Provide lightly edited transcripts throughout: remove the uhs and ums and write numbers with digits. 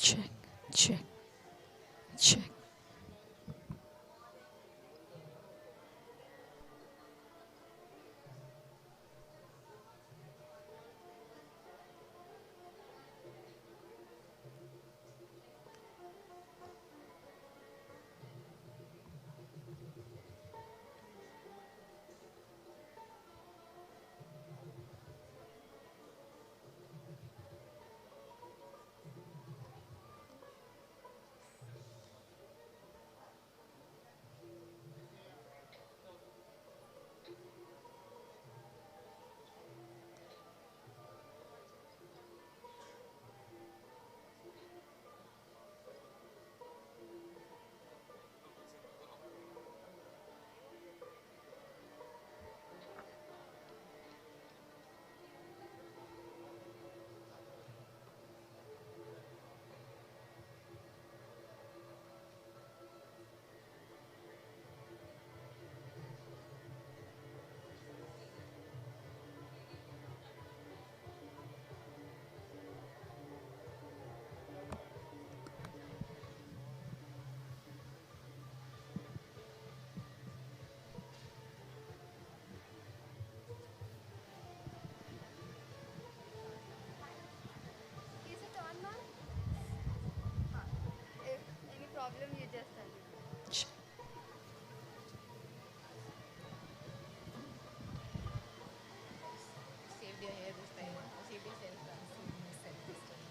check, check, check. Is it on, ma'am? If any problem, you just tell me. check. Saved your hair this time. Saved yourself. Saved myself this time.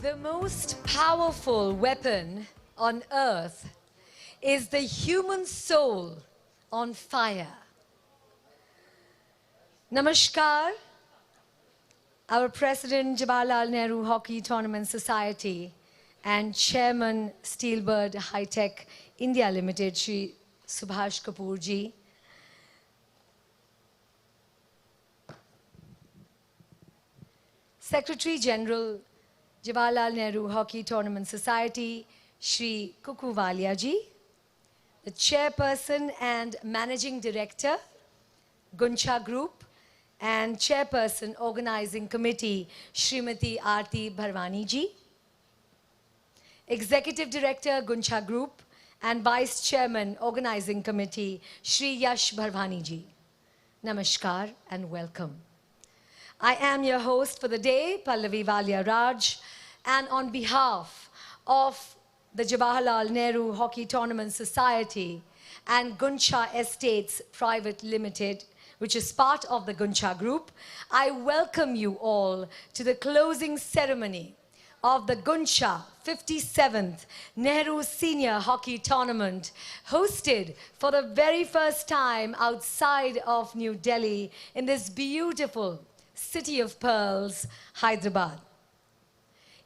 The most powerful weapon on earth is the human soul on fire. Namaskar. Our President, Jawaharlal Nehru Hockey Tournament Society and Chairman Steelbird High Tech India Limited, Shri Subhash Kapoor ji. Secretary General, Jawaharlal Nehru Hockey Tournament Society, Shri Kuku Walia ji, the Chairperson and Managing Director, Gooncha Group, and Chairperson Organizing Committee, Srimati Aarti Bharwani ji, Executive Director, Gooncha Group, and Vice Chairman, Organizing Committee, Shri Yash Bharwani ji. Namaskar and welcome. I am your host for the day, Pallavi Walia Raj, and on behalf of the Jawaharlal Nehru Hockey Tournament Society and Gooncha Estates Private Limited, which is part of the Gooncha Group, I welcome you all to the closing ceremony of the Gooncha 57th Nehru Senior Hockey Tournament, hosted for the very first time outside of New Delhi in this beautiful City of Pearls, Hyderabad.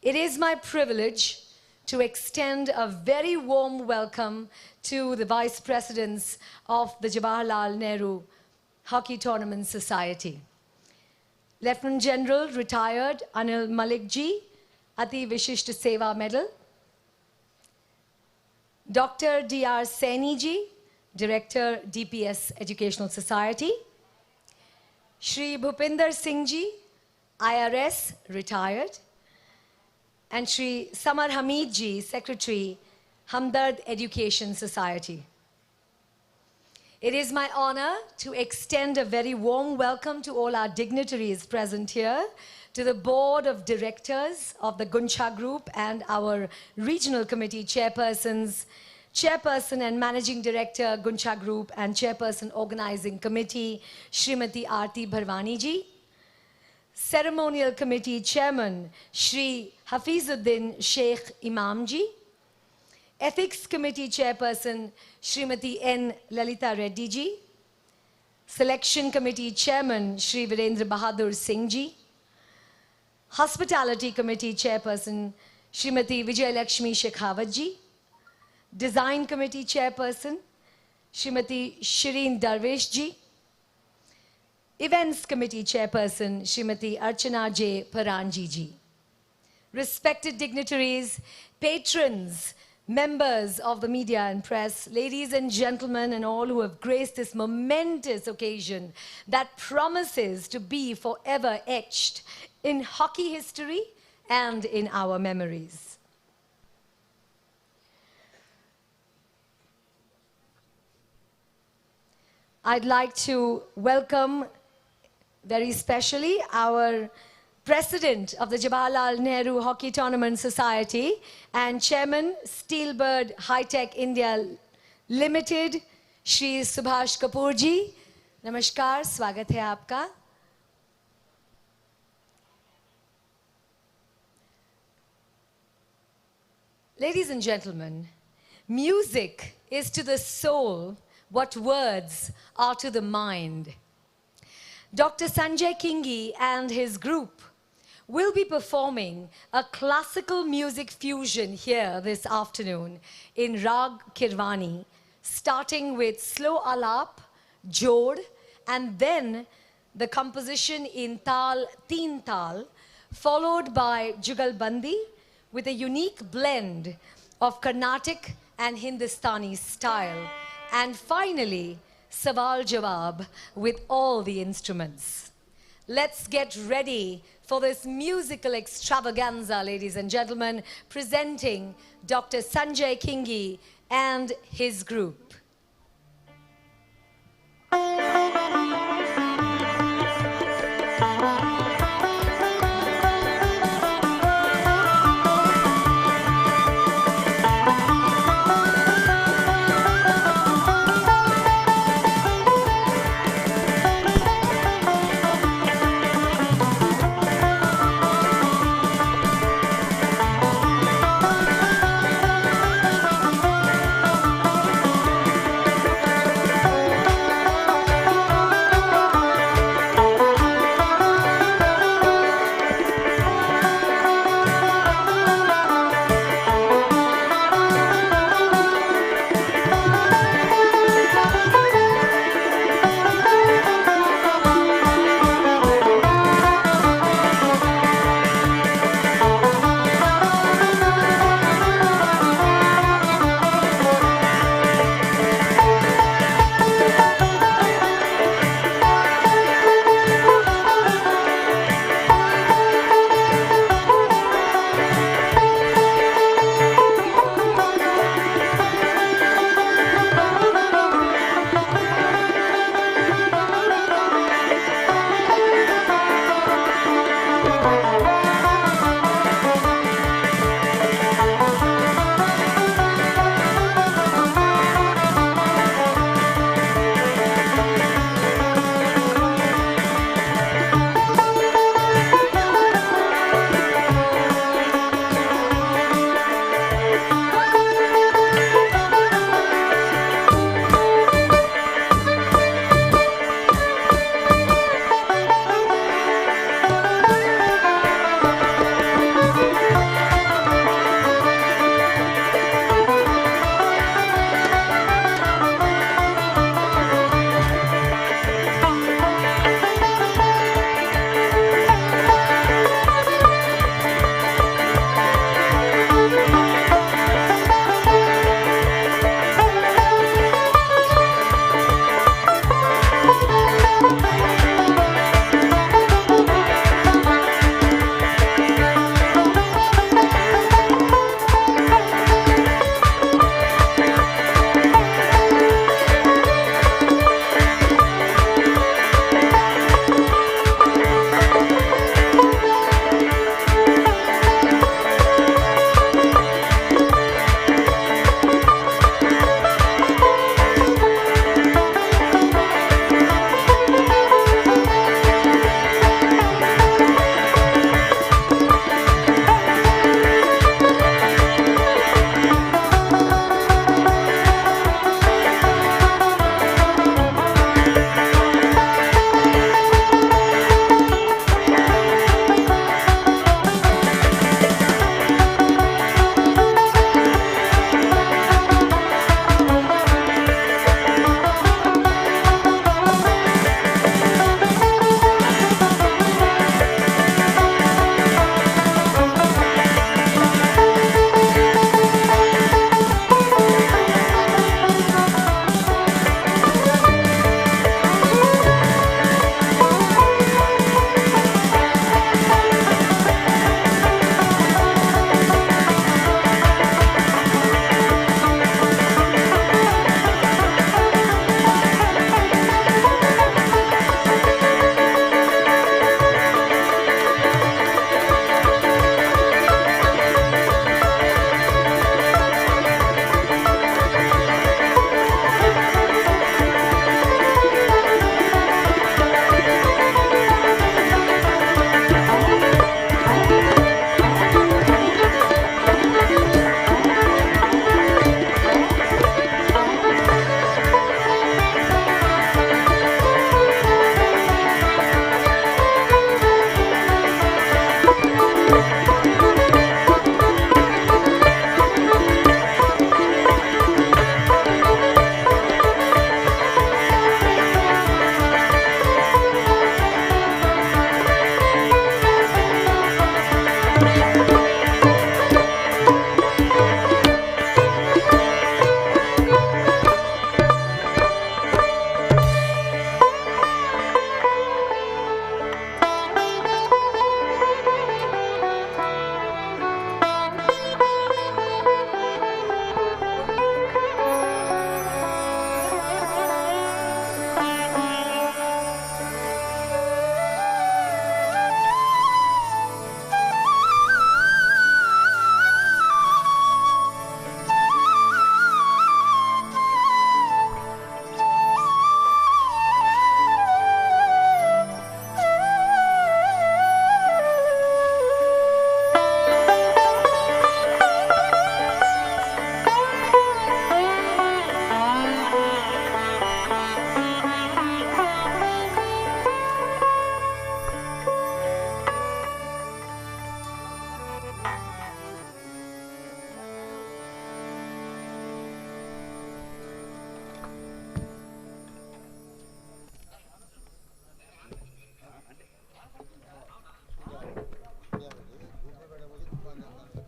It is my privilege to extend a very warm welcome to the Vice Presidents of the Jawaharlal Nehru Hockey Tournament Society. Lieutenant General Retired Anil Malik ji, Ati Vishishta Seva Medal. Dr. D.R. Saini ji, Director DPS Educational Society. Shri Bhupinder Singh ji, IRS, retired. And Shri Samar Hamid ji, Secretary, Hamdard Education Society. It is my honor to extend a very warm welcome to all our dignitaries present here, to the Board of Directors of the Gooncha Group and our Regional Committee Chairpersons, Chairperson and Managing Director, Gooncha Group, and Chairperson Organizing Committee, Srimati Aarti Bharwani ji. Ceremonial Committee Chairman, Shri Hafizuddin Sheikh Imam ji. Ethics Committee Chairperson, Srimati N. Lalita Reddy ji. Selection Committee Chairman, Shri Virendra Bahadur Singh ji. Hospitality Committee Chairperson, Srimati Vijay Lakshmi Shekhawat ji. Design Committee Chairperson, Srimati Shireen Darwish ji. Events Committee Chairperson, Srimati Archana J. Paranji ji. Respected dignitaries, patrons, members of the media and press, ladies and gentlemen, and all who have graced this momentous occasion that promises to be forever etched in hockey history and in our memories. I'd like to welcome very specially our President of the Jawaharlal Nehru Hockey Tournament Society and Chairman, Steelbird High-Tech India Limited, Shri Subhash Kapoor ji. Namaskar, स्वागत है आपका. Ladies and gentlemen, music is to the soul what words are to the mind. Dr. Sanjay Kingi and his group will be performing a classical music fusion here this afternoon in Rag Kirwani, starting with slow alap, jod, and then the composition in tal, teen tal, followed by jugalbandi with a unique blend of Carnatic and Hindustani style, and finally Sawal Jawab with all the instruments. Let's get ready for this musical extravaganza, ladies and gentlemen, presenting Dr. Sanjay Kingi and his group.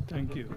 Thank you.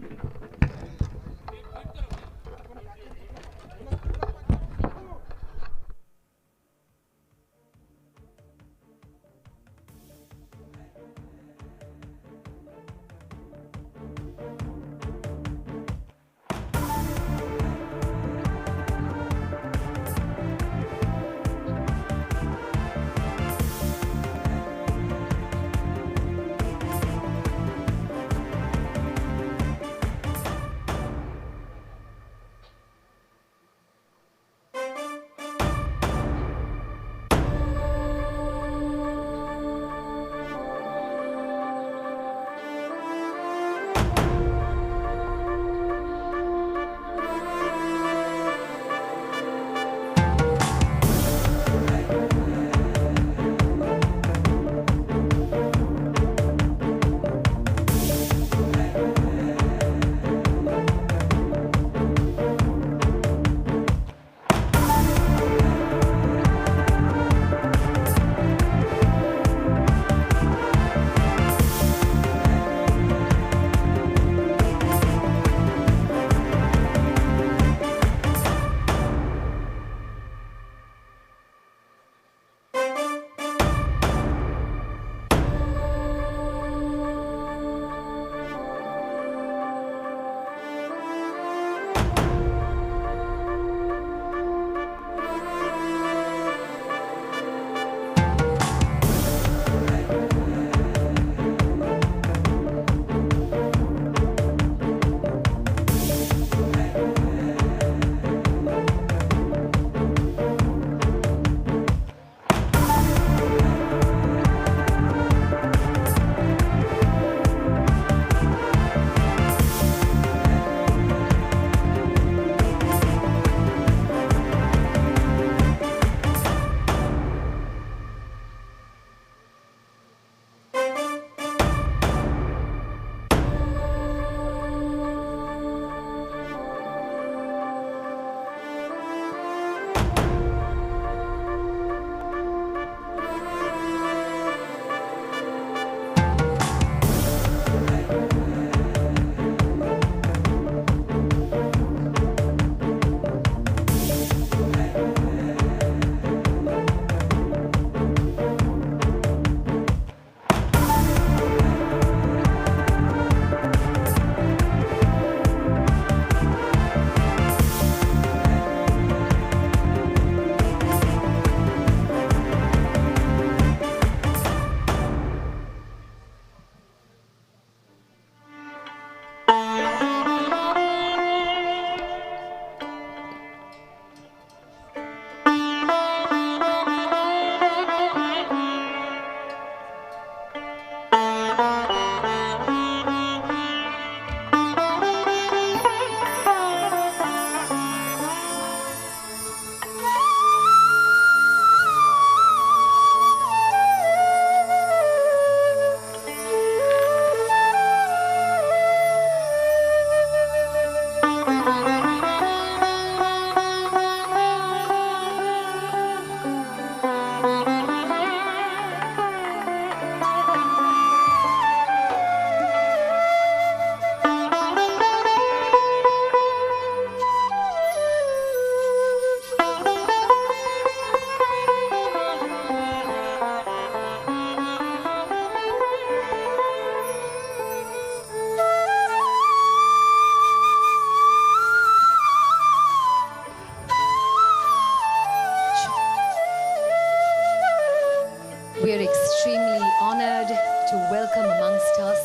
We are extremely honored to welcome amongst us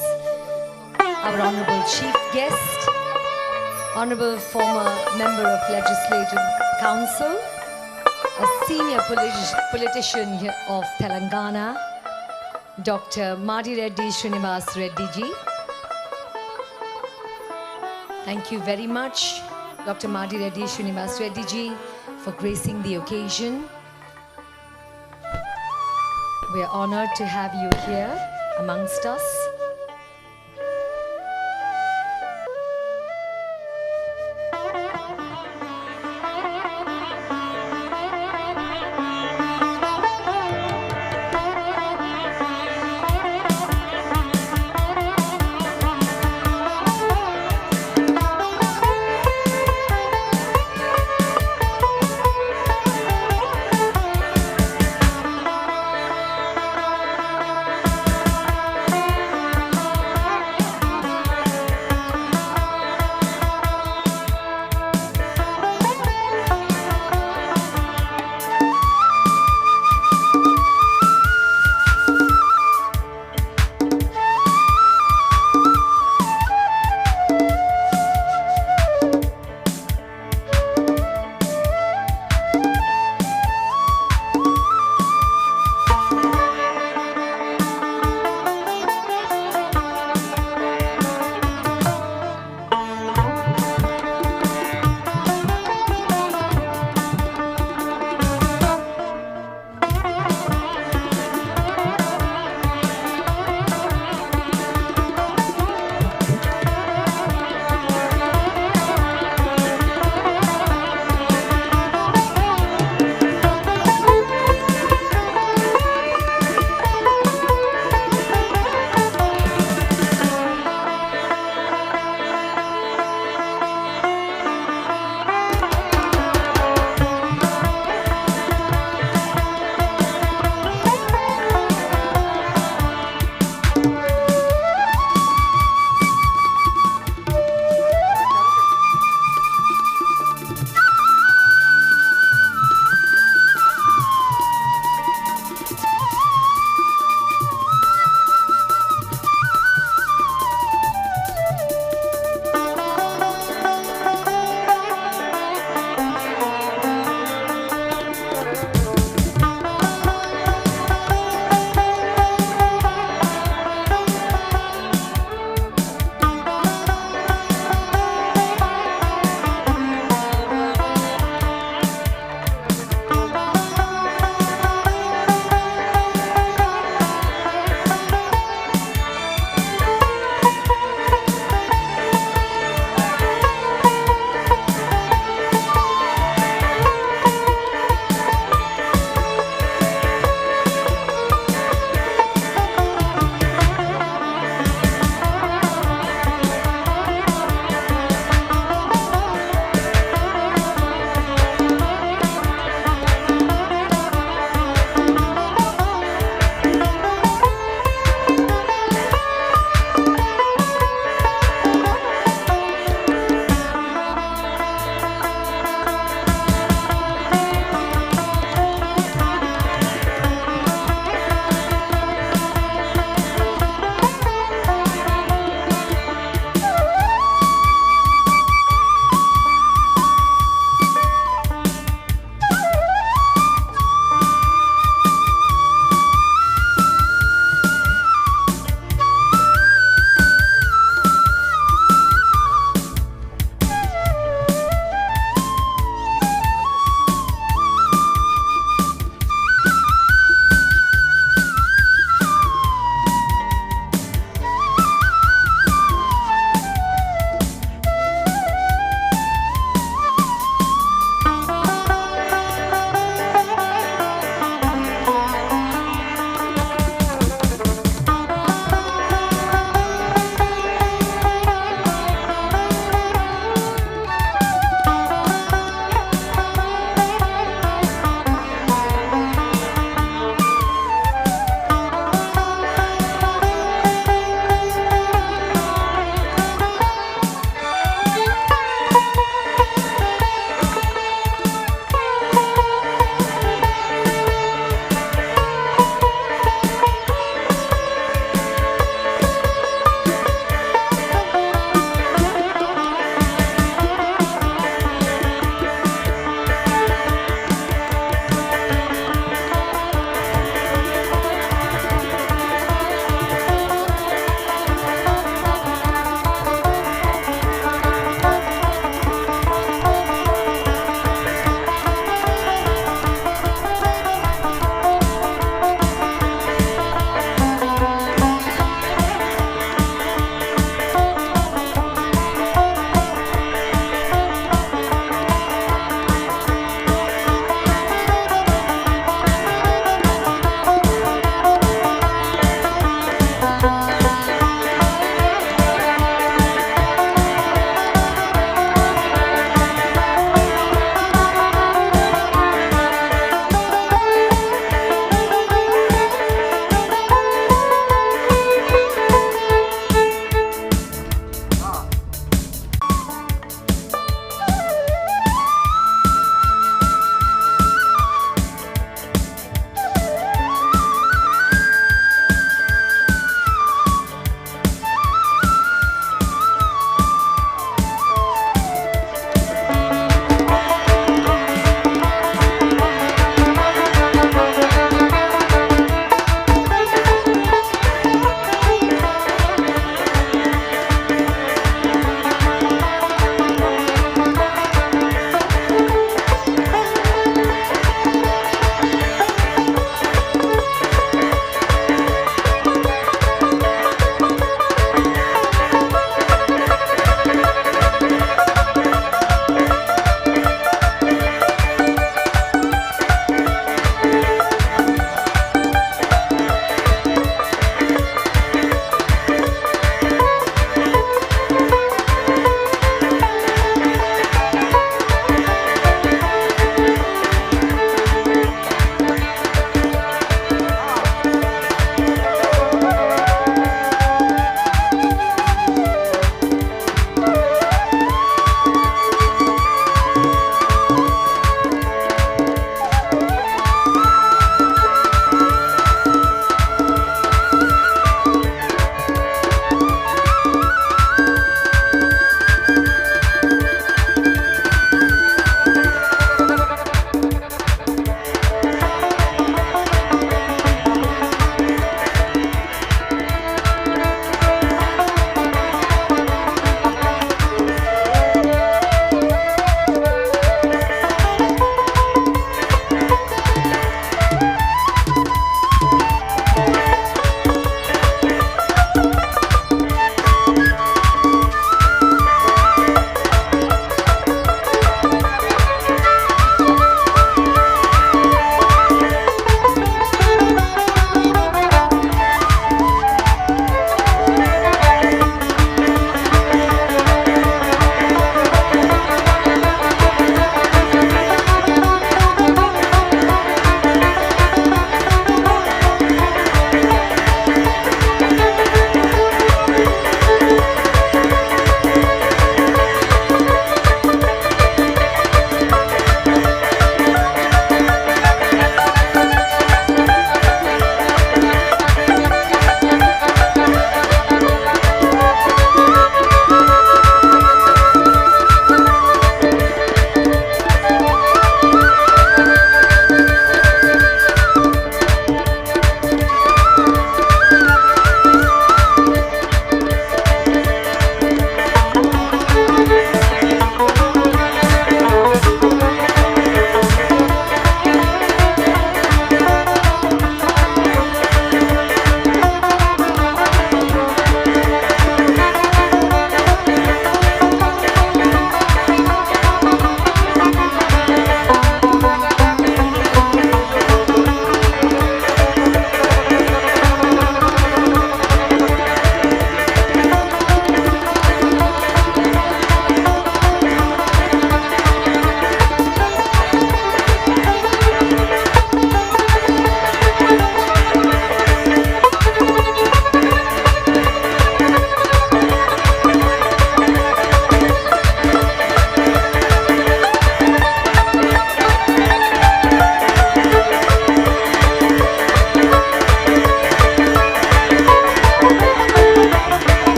our Honorable Chief Guest, Honorable former Member of Legislative Council, a senior politician here of Telangana, Dr. Madi Reddy Srinivas Reddy ji. Thank you very much, Dr. Madi Reddy Srinivas Reddy ji, for gracing the occasion. We are honored to have you here amongst us.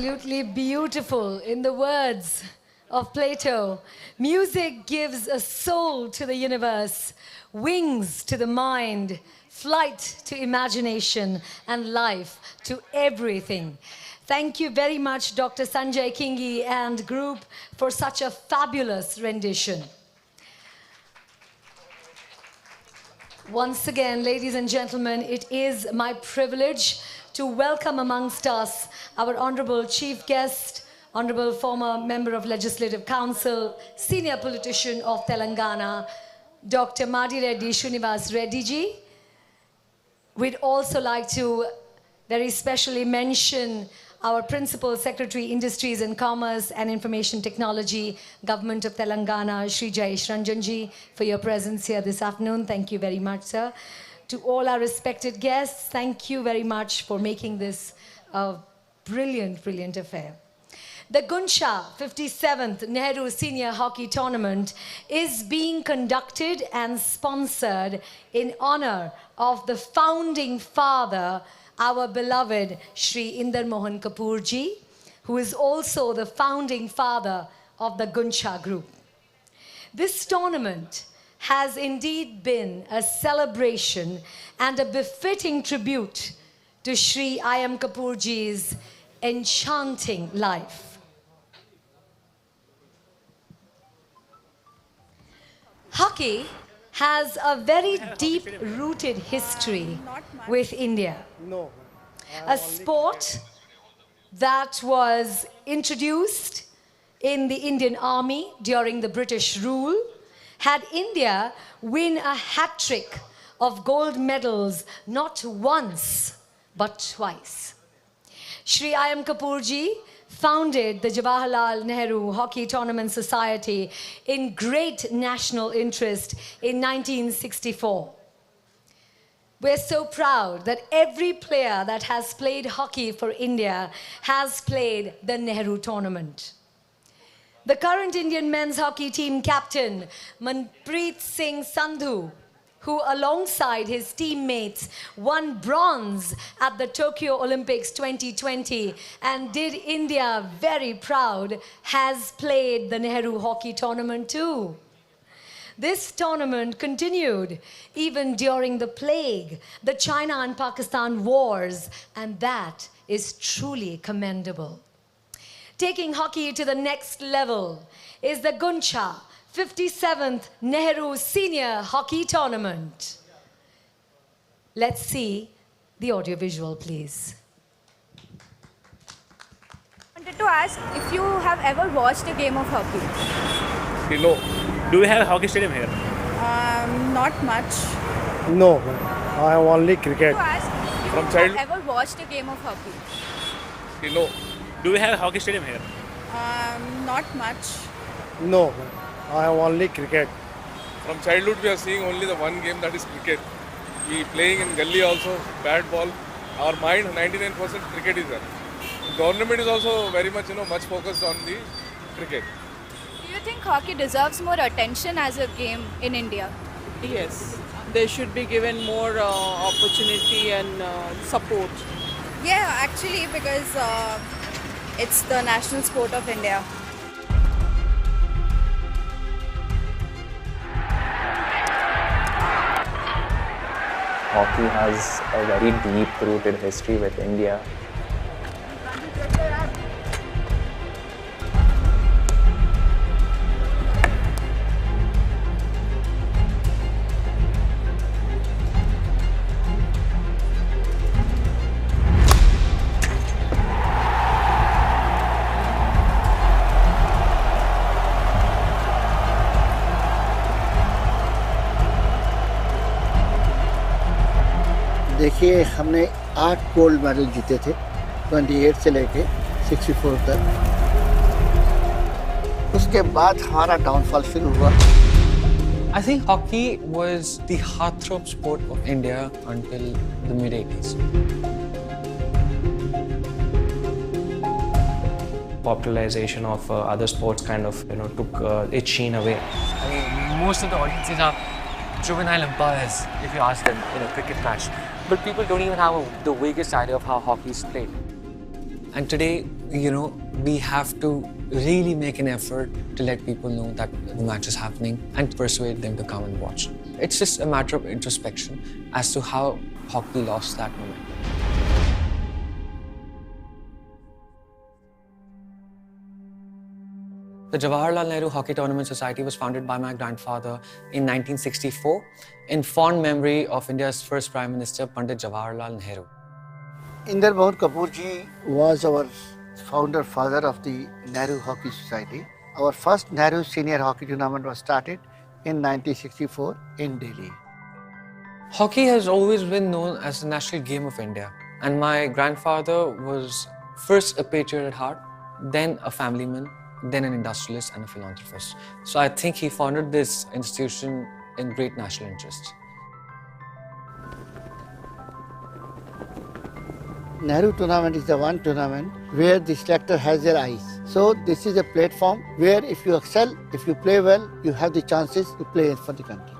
Absolutely beautiful. In the words of Plato, music gives a soul to the universe, wings to the mind, flight to imagination, and life to everything. Thank you very much, Dr. Sanjay Kingi and group, for such a fabulous rendition. Once again, ladies and gentlemen, it is my privilege to welcome amongst us our Honorable Chief Guest, Honorable former Member of Legislative Council, Senior Politician of Telangana, Dr. Madi Reddy Srinivas Reddy ji. We'd also like to very specially mention our Principal Secretary, Industries and Commerce and Information Technology, Government of Telangana, Shri Jayesh Ranjan ji, for your presence here this afternoon. Thank you very much, sir. To all our respected guests, thank you very much for making this a brilliant, brilliant affair. The Gooncha 57th Nehru Senior Hockey Tournament is being conducted and sponsored in honor of the founding father, our beloved Shri Inder Mohan Kapoor ji, who is also the founding father of the Gooncha Group. This tournament has indeed been a celebration and a befitting tribute to Shri I.M. Kapoor ji's enchanting life. Hockey has a very deep-rooted history with India. A sport that was introduced in the Indian Army during the British rule, had India win a hat-trick of gold medals not once but twice. Shri I.M. Kapoor ji founded the Jawaharlal Nehru Hockey Tournament Society in great national interest in 1964. We're so proud that every player that has played hockey for India has played the Nehru tournament. The current Indian men's hockey team captain, Manpreet Singh Sandhu, who alongside his teammates won bronze at the Tokyo Olympics 2020 and did India very proud, has played the Nehru Hockey Tournament too. This tournament continued even during the plague, the China and Pakistan wars, and that is truly commendable. Taking hockey to the next level is the Gooncha 57th Nehru Senior Hockey Tournament. Let's see the audiovisual, please. I wanted to ask if you have ever watched a game of hockey. No. Do we have a hockey stadium here? Not much. No, I have only cricket. To ask if you From have childhood? ever watched a game of hockey. No. Do we have a hockey stadium here? Not much. No, I have only cricket. From childhood we are seeing only the one game, that is cricket. We playing in gully also, bat ball. Our mind 99% cricket is there. Government is also very much much focused on the cricket. Do you think hockey deserves more attention as a game in India? Yes, they should be given more opportunity and support. Yeah, actually, because it's the national sport of India. Hockey has a very deep-rooted history with India. देखिए हमने 8 gold medal जीते थे 28 से लेके 64 तक उसके बाद हमारा डाउनफॉल शुरू हुआ I think hockey was the heartthrob sport of India until the mid-80s. Popularization of other sports kind of took its sheen away. I mean, most of the audiences are juvenile umpires if you ask them in a cricket match. But people don't even have the vaguest idea of how hockey is played. And today, we have to really make an effort to let people know that the match is happening and persuade them to come and watch. It's just a matter of introspection as to how hockey lost that moment. The Jawaharlal Nehru Hockey Tournament Society was founded by my grandfather in 1964 in fond memory of India's first Prime Minister, Pandit Jawaharlal Nehru. Inder Mohan Kapoor ji was our founder father of the Nehru Hockey Society. Our first Nehru Senior Hockey Tournament was started in 1964 in Delhi. Hockey has always been known as the national game of India, and my grandfather was first a patriot at heart, then a family man, then an industrialist and a philanthropist. So I think he founded this institution in great national interest. Nehru tournament is the one tournament where the selector has their eyes. So this is a platform where if you excel, if you play well, you have the chances to play for the country.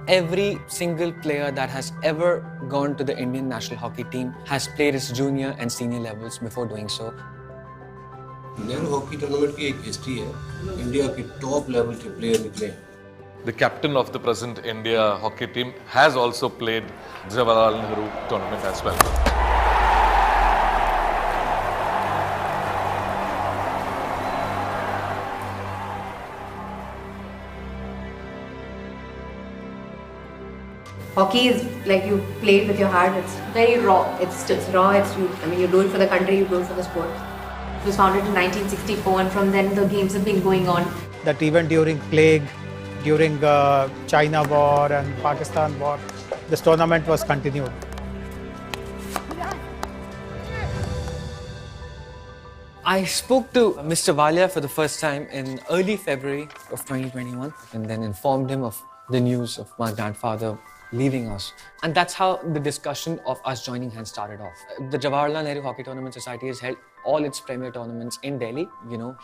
Every single player that has ever gone to the Indian national hockey team has played its junior and senior levels before doing so. Nehru hockey tournament की एक history है India की top level के player निकले हैं. The captain of the present India hockey team has also played Jawaharlal Nehru tournament as well. Hockey is like you play it with your heart. It's very raw. It's raw. You do it for the country. You do it for the sport. It was founded in 1964, and from then the games have been going on. That even during plague, during China war and Pakistan war, this tournament was continued. I spoke to Mr. Walia for the first time in early February of 2021 and then informed him of the news of my grandfather leaving us. And that's how the discussion of us joining hands started off. The Jawaharlal Nehru Hockey Tournament Society has held all its premier tournaments in Delhi.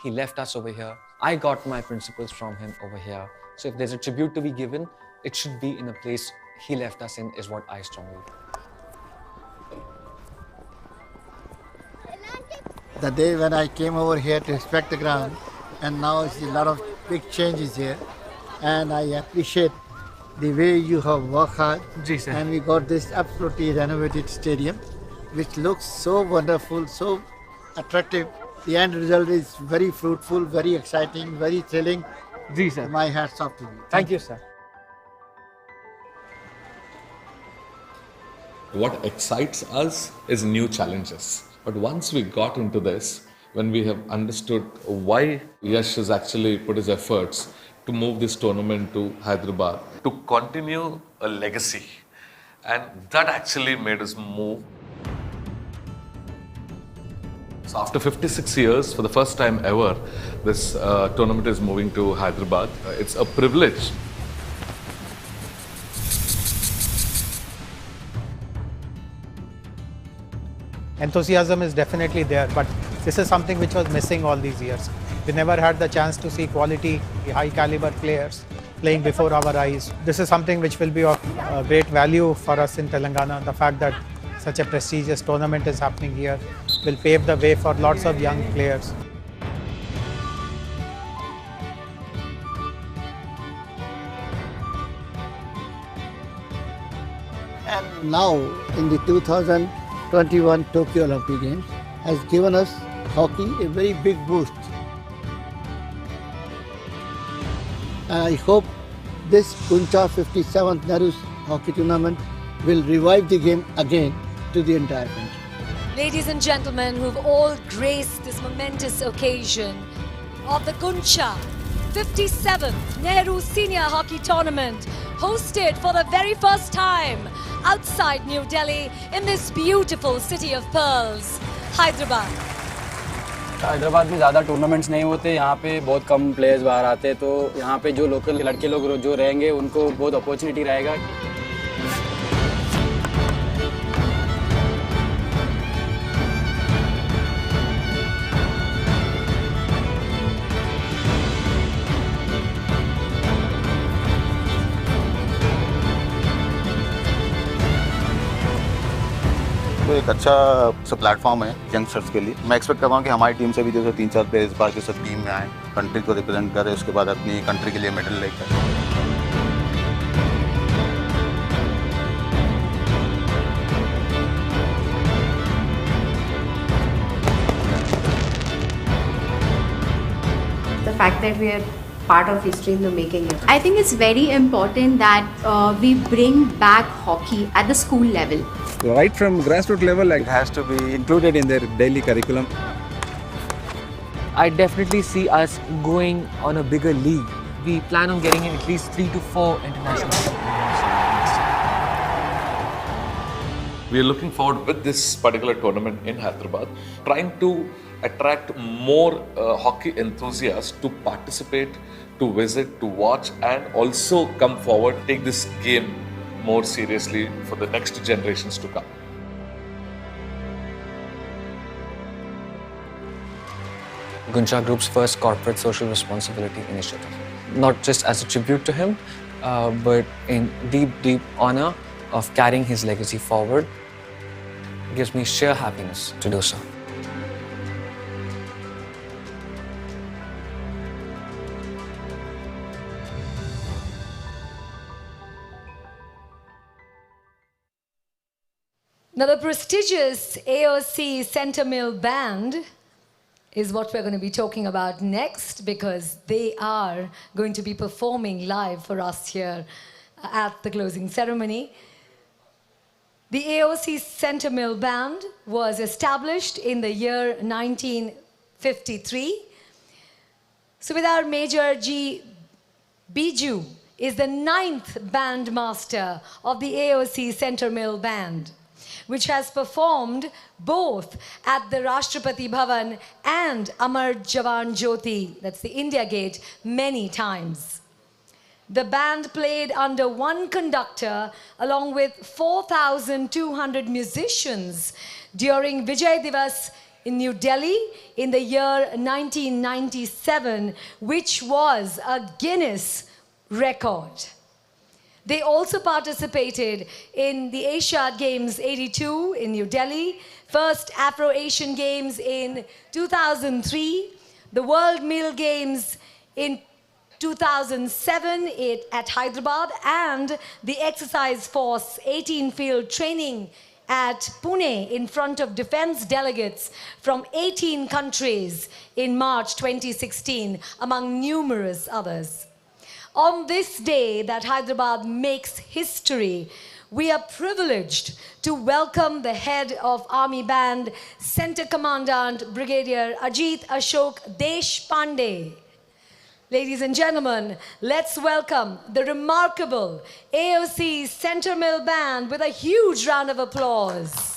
He left us over here. I got my principles from him over here. So if there's a tribute to be given, it should be in a place he left us in, is what I strongly believe. The day when I came over here to inspect the ground, and now I see a lot of big changes here, and I appreciate the way you have worked hard, and we got this absolutely renovated stadium, which looks so wonderful, so attractive. The end result is very fruitful, very exciting, very thrilling. My hats off to you. Thank you, sir. What excites us is new challenges. But once we got into this, when we have understood why Yash has actually put his efforts to move this tournament to Hyderabad, to continue a legacy, and that actually made us move. So after 56 years, for the first time ever, this tournament is moving to Hyderabad. It's a privilege. Enthusiasm is definitely there, but this is something which was missing all these years. We never had the chance to see quality, high caliber players playing before our eyes. This is something which will be of great value for us in Telangana. The fact that such a prestigious tournament is happening here will pave the way for lots of young players. And now, in the 2021 Tokyo Olympic Games, has given us hockey a very big boost. And I hope this Gooncha 57th Nehru hockey tournament will revive the game again to the entire country. Ladies and gentlemen who've all graced this momentous occasion of the Gooncha 57th Nehru Senior Hockey Tournament, hosted for the very first time outside New Delhi in this beautiful city of pearls, Hyderabad. Hyderabad में ज़्यादा tournaments नहीं होते, यहाँ पे बहुत कम players बाहर आते, तो यहाँ पे जो लोकल लड़के लोग जो रहेंगे उनको बहुत अपॉर्चुनिटी रहेगा. एक अच्छा सा प्लेटफॉर्म है यंगस्टर्स के लिए। मैं एक्सपेक्ट कर रहा हूँ कि हमारी टीम से भी जैसे 3-4 प्लेयर्स इस बार के साथ टीम में आए, कंट्री को रिप्रेजेंट करें, उसके बाद अपनी कंट्री के लिए मेडल लेकर। The fact that we are part of history in the making. I think it's very important that we bring back hockey at the school level. Right from grassroots level, it has to be included in their daily curriculum. I definitely see us going on a bigger league. We plan on getting in at least 3 to 4 international champions. We are looking forward with this particular tournament in Hyderabad, trying to attract more hockey enthusiasts to participate, to visit, to watch, and also come forward, take this game more seriously for the next generations to come. Gooncha Group's first corporate social responsibility initiative. Not just as a tribute to him, but in deep, deep honor of carrying his legacy forward. It gives me sheer happiness to do so. Now, the prestigious AOC Center Mill Band is what we're going to be talking about next, because they are going to be performing live for us here at the closing ceremony. The AOC Center Mill Band was established in the year 1953. Subedar Major G. Biju is the 9th band master of the AOC Center Mill Band, which has performed both at the Rashtrapati Bhavan and Amar Jawan Jyoti, that's the India Gate, many times. The band played under one conductor along with 4,200 musicians during Vijay Divas in New Delhi in the year 1997, which was a Guinness record. They also participated in the Asiad Games 82 in New Delhi, first Afro-Asian Games in 2003, the World Mill Games in 2007 at Hyderabad, and the Exercise Force 18 field training at Pune in front of defense delegates from 18 countries in March 2016, among numerous others. On this day that Hyderabad makes history, we are privileged to welcome the head of Army Band, Center Commandant Brigadier Ajit Ashok Deshpande. Ladies and gentlemen, let's welcome the remarkable AOC Center Mill Band with a huge round of applause.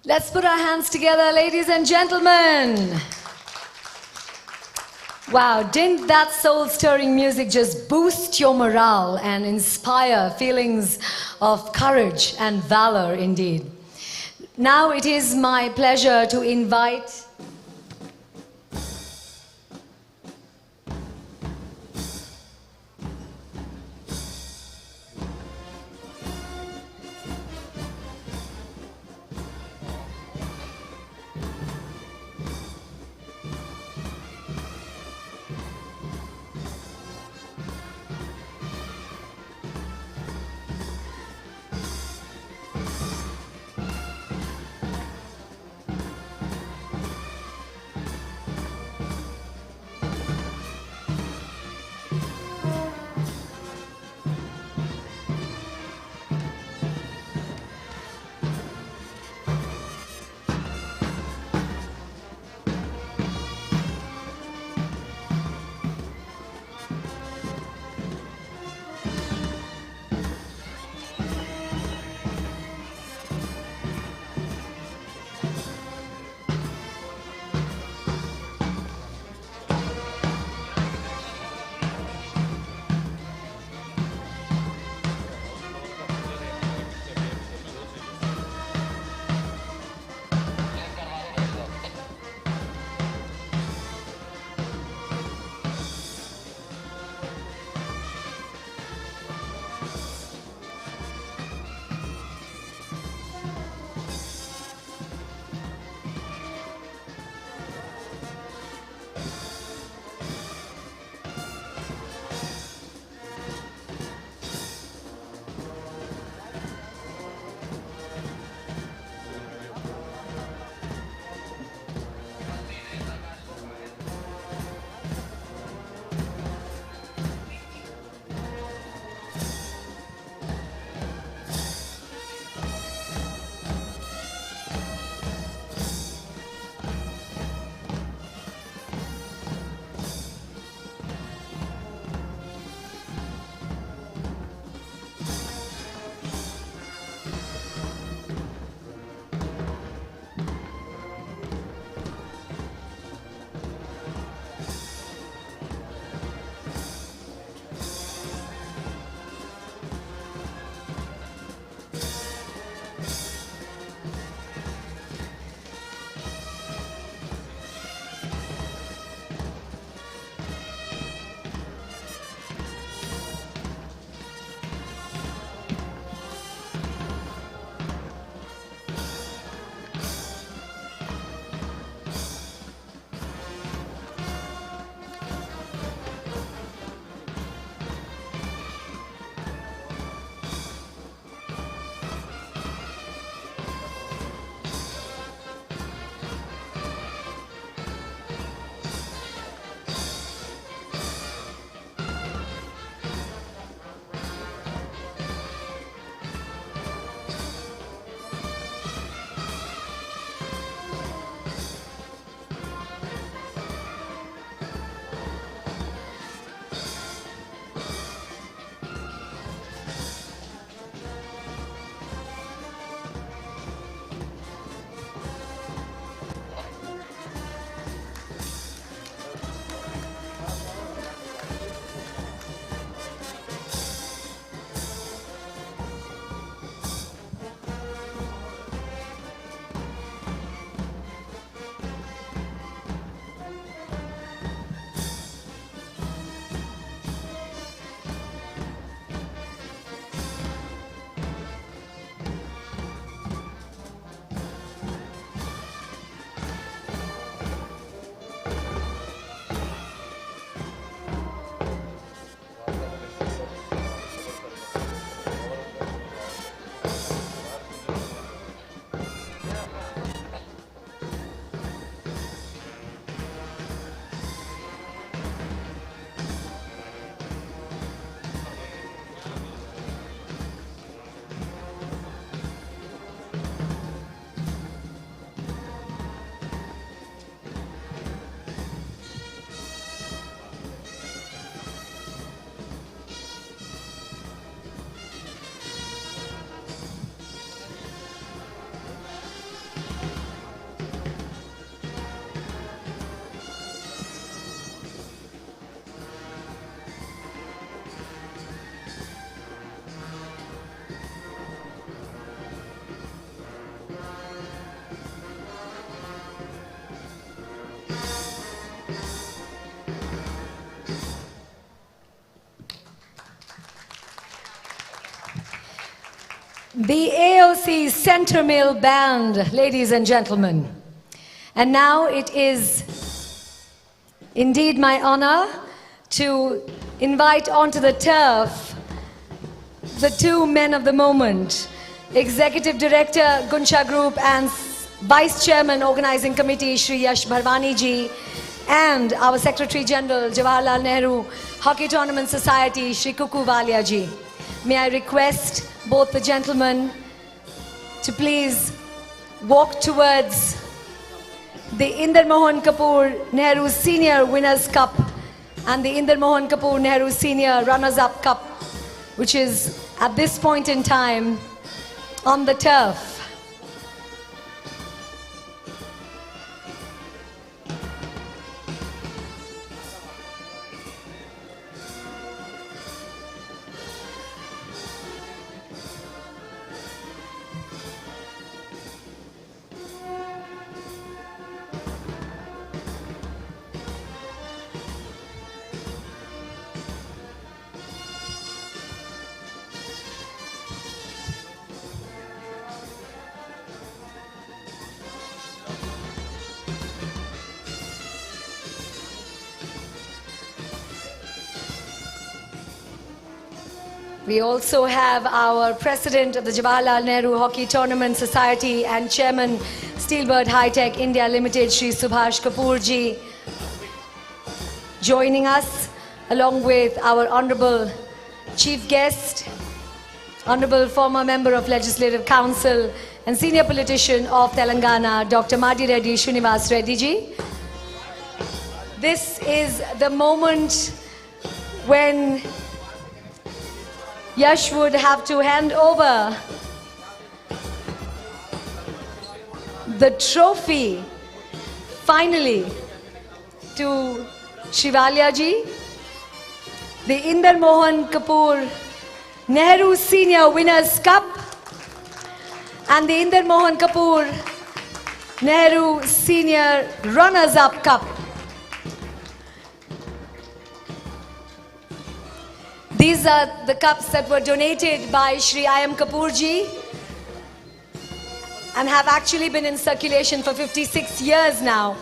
Let's put our hands together, ladies and gentlemen. Wow, didn't that soul-stirring music just boost your morale and inspire feelings of courage and valor indeed? Now it is my pleasure to invite The AOC Center Mill Band, ladies and gentlemen. And now it is indeed my honor to invite onto the turf the two men of the moment, Executive Director, Gooncha Group, and Vice Chairman, Organizing Committee, Shri Yash Bharwani ji, and our Secretary General, Jawaharlal Nehru Hockey Tournament Society, Shri Kuku Walia ji. May I request both the gentlemen to please walk towards the Inder Mohan Kapoor Nehru Senior Winners' Cup and the Inder Mohan Kapoor Nehru Senior Runners-Up Cup, which is at this point in time on the turf. We also have our President of the Jawaharlal Nehru Hockey Tournament Society and Chairman Steelbird High-Tech India Limited, Shri Subhash Kapoor ji, joining us, along with our Honorable Chief Guest, Honorable former Member of Legislative Council and Senior Politician of Telangana, Dr. Madi Reddy Srinivas Reddy ji. This is the moment when Yash would have to hand over the trophy finally to Shivalya ji. The Inder Mohan Kapoor Nehru Senior Winners' Cup and the Inder Mohan Kapoor Nehru Senior Runners-Up Cup. These are the cups that were donated by Shri I.M. Kapoor ji and have actually been in circulation for 56 years now.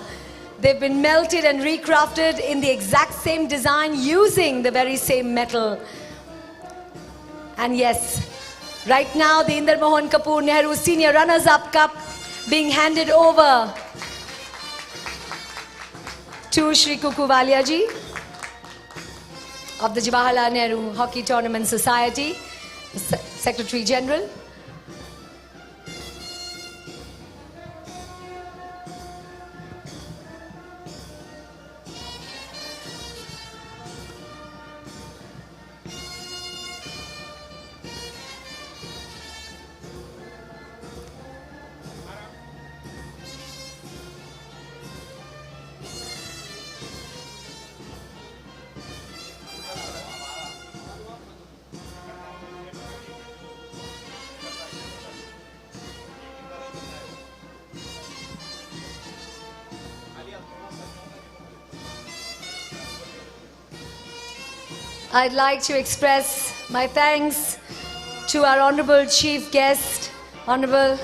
They've been melted and recrafted in the exact same design using the very same metal. And yes, right now the Inder Mohan Kapoor Nehru Senior Runners-Up Cup being handed over to Shri Kuku Walia ji of the Jawaharlal Nehru Hockey Tournament Society, Secretary General. I'd like to express my thanks to our Honorable Chief Guest, Honorable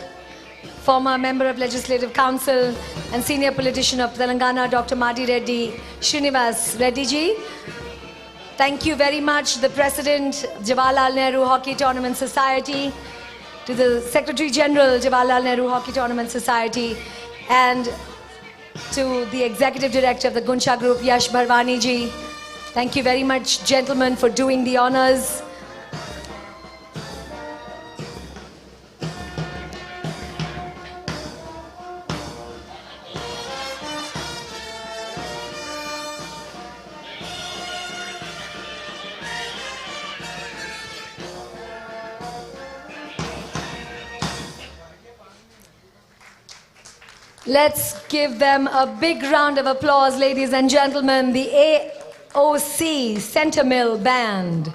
former Member of Legislative Council and Senior Politician of Telangana, Dr. Madi Reddy Srinivas Reddy ji. Thank you very much, the President, Jawaharlal Nehru Hockey Tournament Society, to the Secretary General, Jawaharlal Nehru Hockey Tournament Society, and to the Executive Director of the Gooncha Group, Yash Bharwani ji. Thank you very much, gentlemen, for doing the honors. Let's give them a big round of applause, ladies and gentlemen. The AOC Center Mill Band.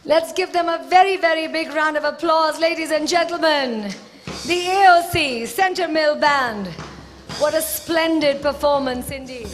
Let's give them a very, very big round of applause, ladies and gentlemen. The AOC Center Mill Band. What a splendid performance indeed.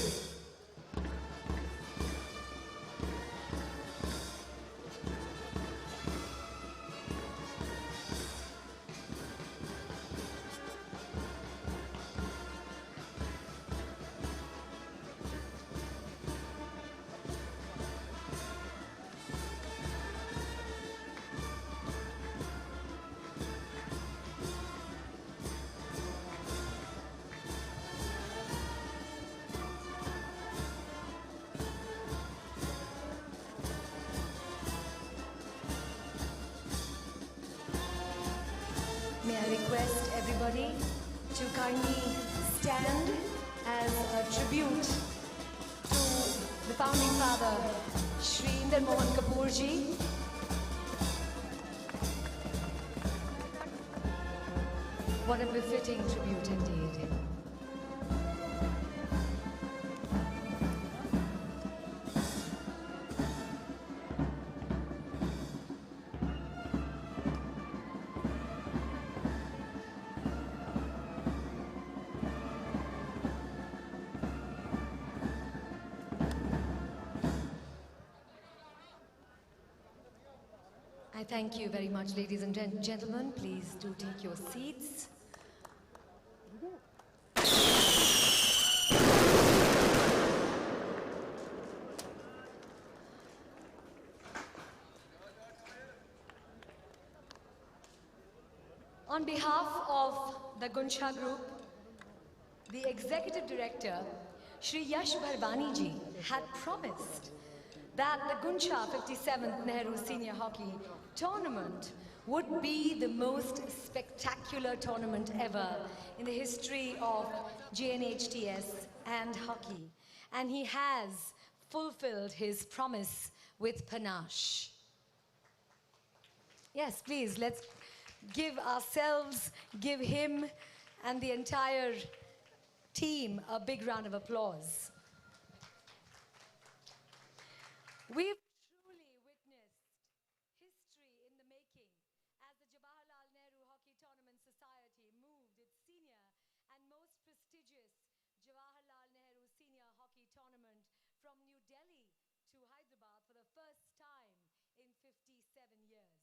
May I request everybody to kindly stand as a tribute to the founding father, Shri Inder Mohan Kapoor ji. What a befitting tribute indeed. I thank you very much, ladies and gentlemen. Please do take your seats. On behalf of the Gooncha Group, the Executive Director, Shri Yash Bharvani ji, had promised that the Gooncha 57th Nehru Senior Hockey Tournament would be the most spectacular tournament ever in the history of JNHTS and hockey. And he has fulfilled his promise with panache. Yes, please, let's give ourselves, give him and the entire team a big round of applause. We've truly witnessed history in the making as the Jawaharlal Nehru Hockey Tournament Society moved its senior and most prestigious Jawaharlal Nehru Senior Hockey Tournament from New Delhi to Hyderabad for the first time in 57 years.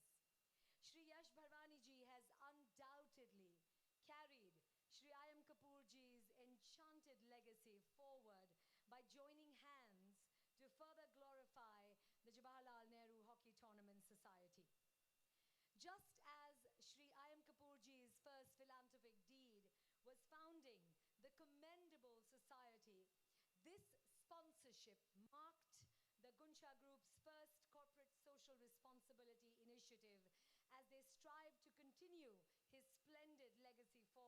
Shri Yash Bharvani ji has undoubtedly carried Shri I M Kapoor ji's enchanted legacy forward by joining hands to further glorify the Jawaharlal Nehru Hockey Tournament Society. Just as Shri I M Kapoor ji's first philanthropic deed was founding the commendable society, this sponsorship marked the Gooncha Group's first corporate social responsibility initiative as they strive to continue his splendid legacy forward.